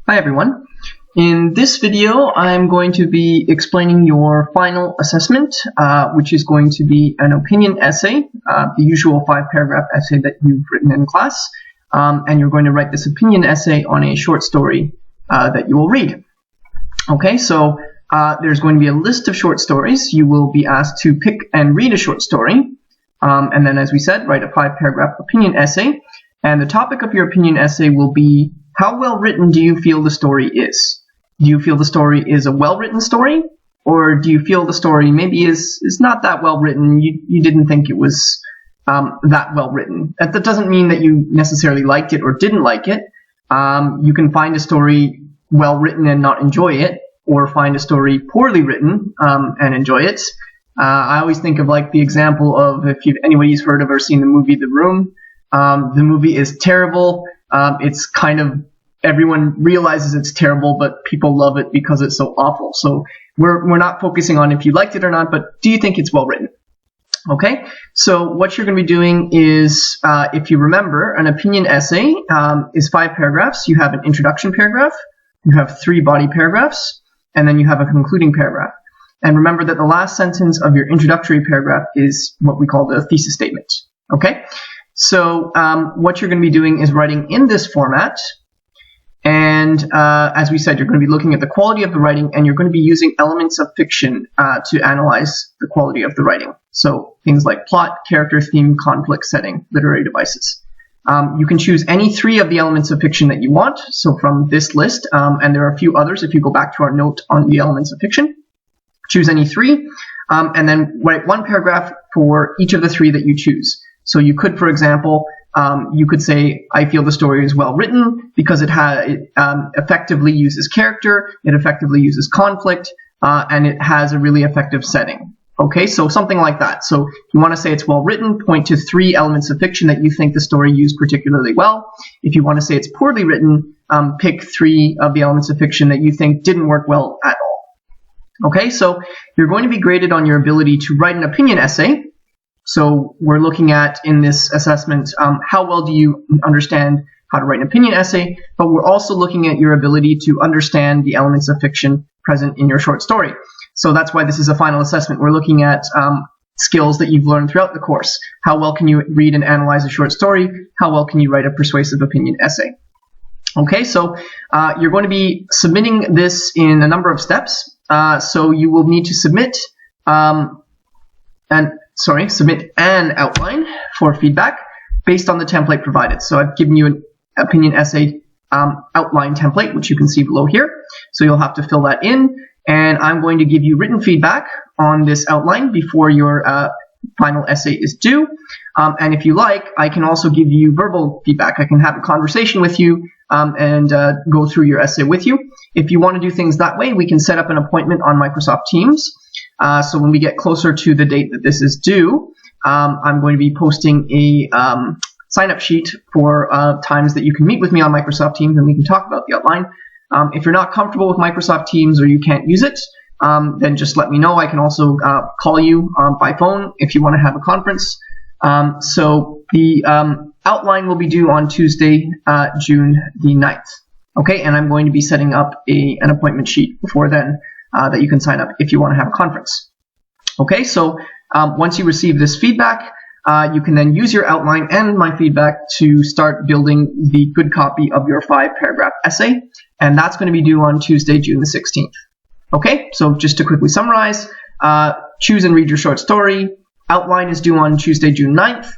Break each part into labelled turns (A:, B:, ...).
A: Hi everyone. In this video I'm going to be explaining your final assessment, which is going to be an opinion essay, the usual 5-paragraph essay that you've written in class, and you're going to write this opinion essay on a short story that you will read. Okay, so there's going to be a list of short stories. You will be asked to pick and read a short story, and then, as we said, write a 5-paragraph opinion essay, and the topic of your opinion essay will be: how well written do you feel the story is? Do you feel the story is a well-written story? Or do you feel the story maybe is not that well written? You didn't think it was that well written. That doesn't mean that you necessarily liked it or didn't like it. You can find a story well written and not enjoy it, or find a story poorly written and enjoy it. I always think of like the example of, if anybody's heard of or seen the movie The Room. The movie is terrible. It's kind of, everyone realizes it's terrible, but people love it because it's so awful. So we're not focusing on if you liked it or not, but do you think it's well written? Okay, so what you're going to be doing is, if you remember, an opinion essay is 5 paragraphs. You have an introduction paragraph, you have 3 body paragraphs, and then you have a concluding paragraph. And remember that the last sentence of your introductory paragraph is what we call the thesis statement. Okay? So what you're going to be doing is writing in this format, and as we said, you're going to be looking at the quality of the writing, and you're going to be using elements of fiction to analyze the quality of the writing. So things like plot, character, theme, conflict, setting, literary devices. You can choose any 3 of the elements of fiction that you want, so from this list, and there are a few others if you go back to our note on the elements of fiction. Choose any 3, and then write 1 paragraph for each of the 3 that you choose. So you could, for example, you could say, I feel the story is well written because it effectively uses character, it effectively uses conflict, and it has a really effective setting. Okay, so something like that. So if you want to say it's well written, point to 3 elements of fiction that you think the story used particularly well. If you want to say it's poorly written, pick 3 of the elements of fiction that you think didn't work well at all. Okay, so you're going to be graded on your ability to write an opinion essay. So we're looking at, in this assessment, how well do you understand how to write an opinion essay, but we're also looking at your ability to understand the elements of fiction present in your short story. So that's why this is a final assessment. We're looking at skills that you've learned throughout the course. How well can you read and analyze a short story? How well can you write a persuasive opinion essay? Okay, so you're going to be submitting this in a number of steps. So you will need to submit submit an outline for feedback based on the template provided. So I've given you an opinion essay outline template, which you can see below here. So you'll have to fill that in, and I'm going to give you written feedback on this outline before your final essay is due. And if you like, I can also give you verbal feedback. I can have a conversation with you and go through your essay with you. If you want to do things that way, we can set up an appointment on Microsoft Teams. So when we get closer to the date that this is due, I'm going to be posting a sign-up sheet for times that you can meet with me on Microsoft Teams, and we can talk about the outline. If you're not comfortable with Microsoft Teams or you can't use it, then just let me know. I can also call you by phone if you want to have a conference. So the outline will be due on Tuesday, June the 9th. Okay, and I'm going to be setting up an appointment sheet before then that you can sign up if you want to have a conference. Okay, so once you receive this feedback, you can then use your outline and my feedback to start building the good copy of your 5-paragraph essay, and that's going to be due on Tuesday, June the 16th. Okay, so just to quickly summarize, choose and read your short story. Outline is due on Tuesday, June 9th.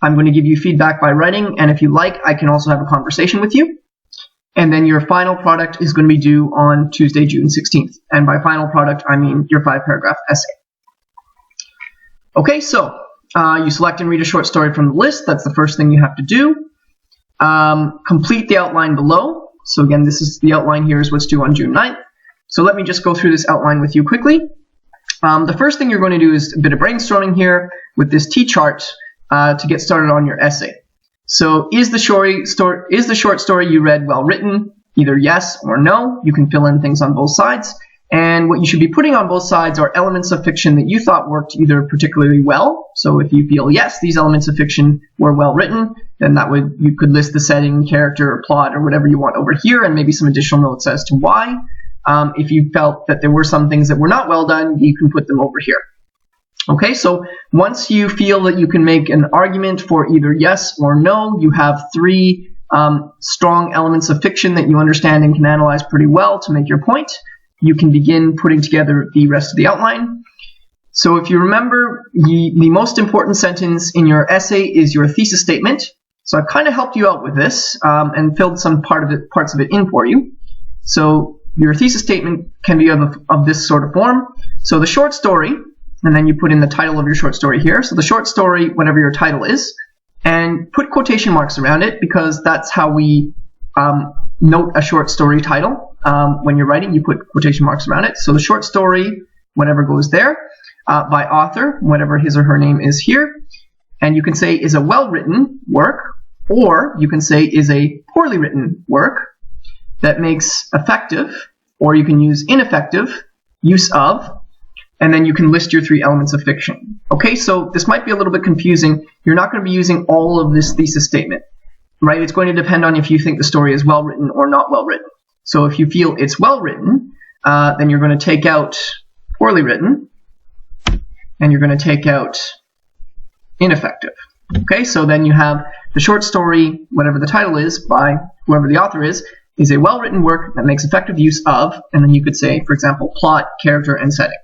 A: I'm going to give you feedback by writing, and if you like, I can also have a conversation with you. And then your final product is going to be due on Tuesday, June 16th. And by final product, I mean your 5-paragraph essay. Okay, so you select and read a short story from the list. That's the first thing you have to do. Complete the outline below. So again, this is the outline here is what's due on June 9th. So let me just go through this outline with you quickly. The first thing you're going to do is a bit of brainstorming here with this T-chart to get started on your essay. So is the short story you read well written? Either yes or no. You can fill in things on both sides. And what you should be putting on both sides are elements of fiction that you thought worked either particularly well. So if you feel, yes, these elements of fiction were well written, then you could list the setting, character, or plot, or whatever you want over here, and maybe some additional notes as to why. If you felt that there were some things that were not well done, you can put them over here. Okay, so once you feel that you can make an argument for either yes or no, you have three strong elements of fiction that you understand and can analyze pretty well to make your point. You can begin putting together the rest of the outline. So if you remember, the most important sentence in your essay is your thesis statement. So I've kind of helped you out with this and filled some parts of it in for you. So your thesis statement can be of this sort of form. So the short story, and then you put in the title of your short story here. So the short story, whatever your title is, and put quotation marks around it because that's how we note a short story title. When you're writing, you put quotation marks around it. So the short story, whatever goes there, by author, whatever his or her name is here. And you can say is a well-written work, or you can say is a poorly written work that makes effective, or you can use ineffective use of, and then you can list your three elements of fiction. Okay, so this might be a little bit confusing. You're not going to be using all of this thesis statement, right? It's going to depend on if you think the story is well-written or not well-written. So if you feel it's well-written, then you're going to take out poorly written, and you're going to take out ineffective. Okay, so then you have the short story, whatever the title is, by whoever the author is a well-written work that makes effective use of, and then you could say, for example, plot, character, and setting.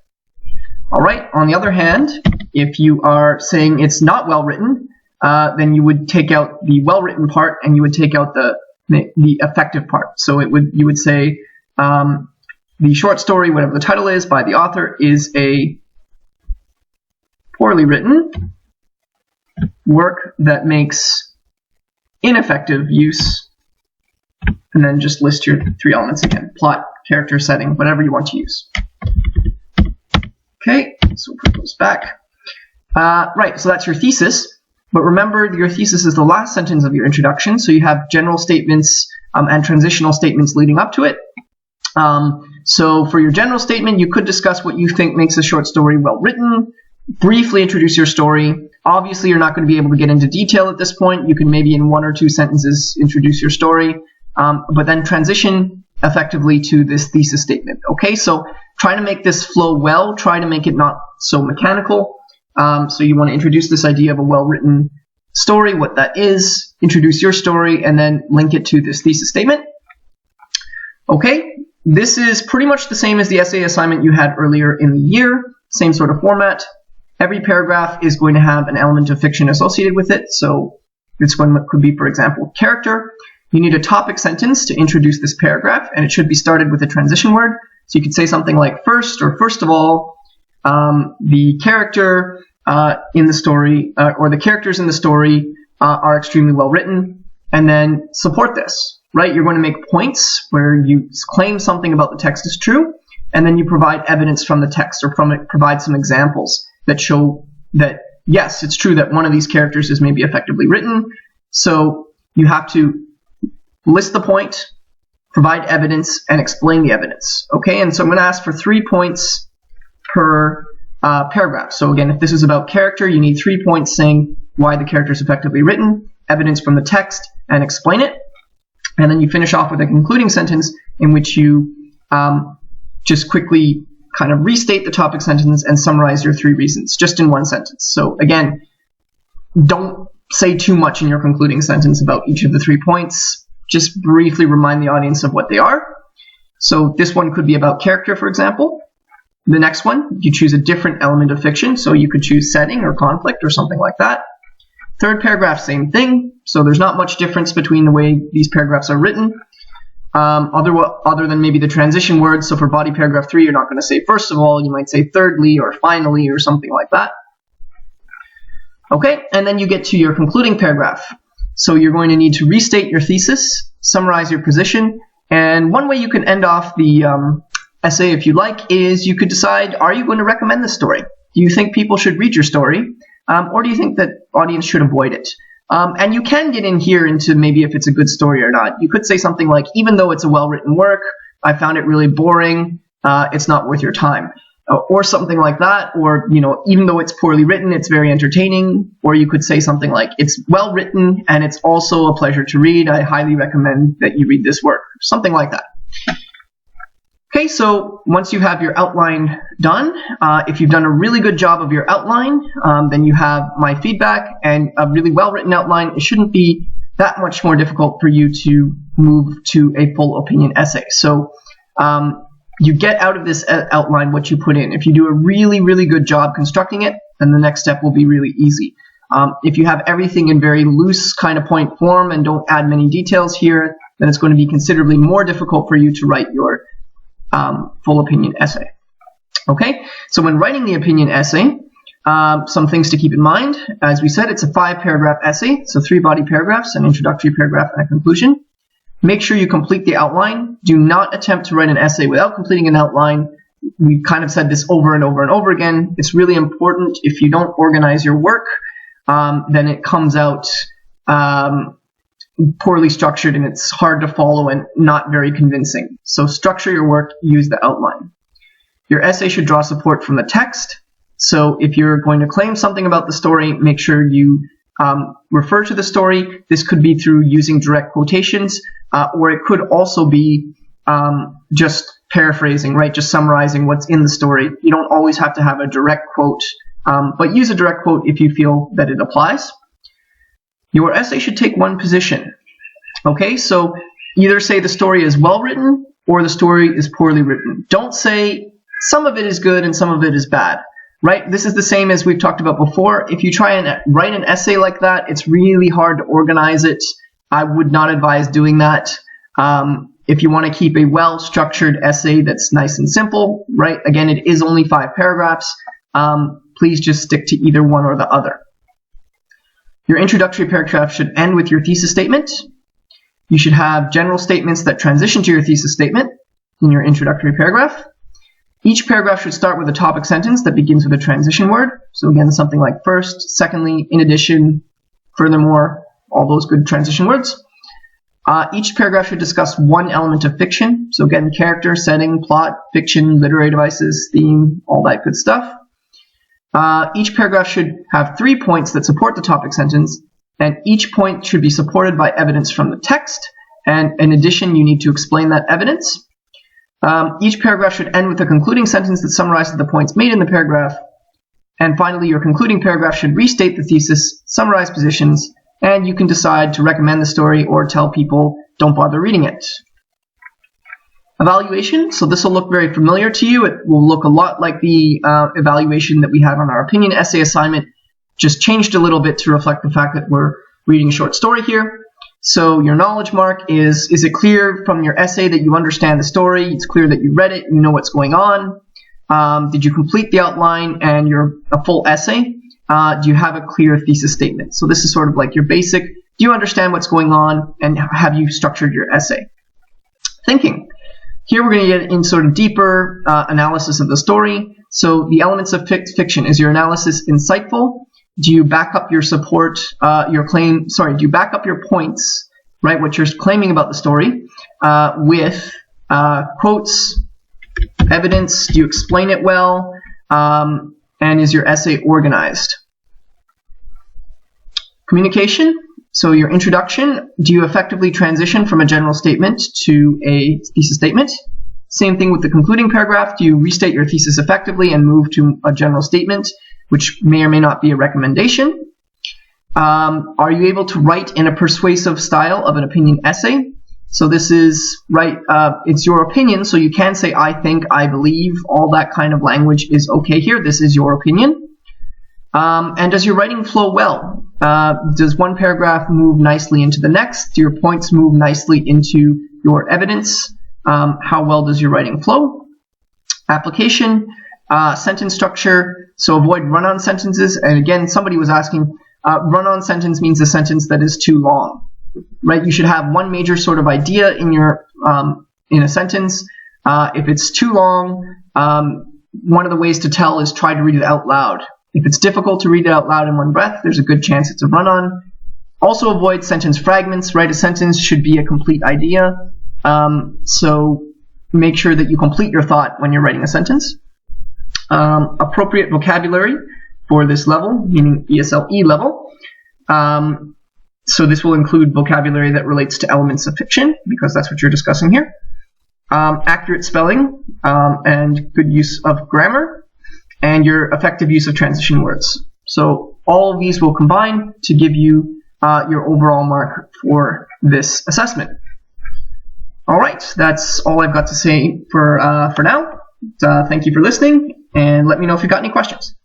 A: All right, on the other hand, if you are saying it's not well-written, then you would take out the well-written part, and you would take out the effective part. So you would say the short story, whatever the title is, by the author is a poorly written work that makes ineffective use, and then just list your three elements again: plot, character, setting, whatever you want to use. Okay, so we'll put those back. Right, so that's your thesis. But remember, your thesis is the last sentence of your introduction, so you have general statements and transitional statements leading up to it. So for your general statement, you could discuss what you think makes a short story well written, briefly introduce your story. Obviously, you're not going to be able to get into detail at this point. You can maybe in 1 or 2 sentences introduce your story, but then transition effectively to this thesis statement. Okay, so try to make this flow well. Try to make it not so mechanical. So you want to introduce this idea of a well-written story, what that is, introduce your story, and then link it to this thesis statement. Okay, this is pretty much the same as the essay assignment you had earlier in the year, same sort of format. Every paragraph is going to have an element of fiction associated with it. So this one could be, for example, character. You need a topic sentence to introduce this paragraph, and it should be started with a transition word. So you could say something like first, or first of all, the character in the story, or the characters in the story are extremely well written, and then support this, right? You're going to make points where you claim something about the text is true, and then you provide evidence from the text, or from it provide some examples that show that, yes, it's true that one of these characters is maybe effectively written. So you have to list the point, provide evidence, and explain the evidence. Okay, and so I'm going to ask for 3 points per paragraph. So again, if this is about character, you need 3 points saying why the character is effectively written, evidence from the text, and explain it. And then you finish off with a concluding sentence in which you just quickly kind of restate the topic sentence and summarize your 3 reasons, just in one sentence. So again, don't say too much in your concluding sentence about each of the 3 points. Just briefly remind the audience of what they are. So this one could be about character, for example. The next one, you choose a different element of fiction, so you could choose setting or conflict or something like that. Third paragraph, same thing. So there's not much difference between the way these paragraphs are written, other than maybe the transition words. So for body paragraph 3, you're not going to say first of all, you might say thirdly or finally or something like that. Okay, and then you get to your concluding paragraph. So you're going to need to restate your thesis, summarize your position, and one way you can end off the essay, if you like, is you could decide, are you going to recommend this story? Do you think people should read your story? Or do you think that audience should avoid it? And you can get in here into maybe if it's a good story or not. You could say something like, even though it's a well-written work, I found it really boring. it's not worth your time. Or something like that, or, you know, even though it's poorly written, it's very entertaining. Or you could say something like, it's well written and it's also a pleasure to read. I highly recommend that you read this work. Something like that. Okay, so once you have your outline done, if you've done a really good job of your outline, then you have my feedback, and a really well-written outline, it shouldn't be that much more difficult for you to move to a full opinion essay. So you get out of this outline what you put in. If you do a really, really good job constructing it, then the next step will be really easy. If you have everything in very loose kind of point form and don't add many details here, then it's going to be considerably more difficult for you to write your full opinion essay. Okay, so when writing the opinion essay, some things to keep in mind. As we said, it's a 5-paragraph essay, so 3 body paragraphs, an introductory paragraph, and a conclusion. Make sure you complete the outline. Do not attempt to write an essay without completing an outline. We kind of said this over and over and over again. It's really important. If you don't organize your work, then it comes out poorly structured and it's hard to follow and not very convincing. So structure your work, use the outline. Your essay should draw support from the text. So if you're going to claim something about the story, make sure you refer to the story. This could be through using direct quotations, or it could also be just paraphrasing, right? Just summarizing what's in the story. You don't always have to have a direct quote, but use a direct quote if you feel that it applies. Your essay should take one position. Okay, so either say the story is well written or the story is poorly written. Don't say some of it is good and some of it is bad. Right? This is the same as we've talked about before. If you try and write an essay like that, it's really hard to organize it. I would not advise doing that. If you want to keep a well-structured essay that's nice and simple, right? Again, it is only 5 paragraphs. Please just stick to either one or the other. Your introductory paragraph should end with your thesis statement. You should have general statements that transition to your thesis statement in your introductory paragraph. Each paragraph should start with a topic sentence that begins with a transition word. So again, something like first, secondly, in addition, furthermore, all those good transition words. Each paragraph should discuss one element of fiction. So again, character, setting, plot, fiction, literary devices, theme, all that good stuff. Each paragraph should have 3 points that support the topic sentence, and each point should be supported by evidence from the text. And in addition, you need to explain that evidence. Each paragraph should end with a concluding sentence that summarizes the points made in the paragraph. And finally, your concluding paragraph should restate the thesis, summarize positions, and you can decide to recommend the story or tell people don't bother reading it. Evaluation. So this will look very familiar to you. It will look a lot like the evaluation that we had on our opinion essay assignment, just changed a little bit to reflect the fact that we're reading a short story here. So your knowledge mark is it clear from your essay that you understand the story? It's clear that you read it, you know what's going on. Did you complete the outline and a full essay? Do you have a clear thesis statement? So this is sort of like your basic, do you understand what's going on, and have you structured your essay? Thinking. Here we're going to get in sort of deeper analysis of the story. So the elements of fiction, is your analysis insightful? Do you back up your support, do you back up your points, right, what you're claiming about the story, with quotes, evidence? Do you explain it well? And is your essay organized? Communication. So your introduction, do you effectively transition from a general statement to a thesis statement? Same thing with the concluding paragraph. Do you restate your thesis effectively and move to a general statement, which may or may not be a recommendation? Are you able to write in a persuasive style of an opinion essay? So this is, right, it's your opinion, so you can say I think, I believe, all that kind of language is okay here. This is your opinion. And does your writing flow well? Does one paragraph move nicely into the next? Do your points move nicely into your evidence? How well does your writing flow? Application, sentence structure, so avoid run-on sentences. And again, somebody was asking, run-on sentence means a sentence that is too long, right? You should have one major sort of idea in your in a sentence. If it's too long, one of the ways to tell is try to read it out loud. If it's difficult to read it out loud in one breath, there's a good chance it's a run-on. Also avoid sentence fragments, right? A sentence should be a complete idea. So make sure that you complete your thought when you're writing a sentence. Appropriate vocabulary for this level, meaning ESL E level. So this will include vocabulary that relates to elements of fiction, because that's what you're discussing here. Accurate spelling and good use of grammar, and your effective use of transition words. So all of these will combine to give you your overall mark for this assessment. All right, that's all I've got to say for now. Thank you for listening, and let me know if you've got any questions.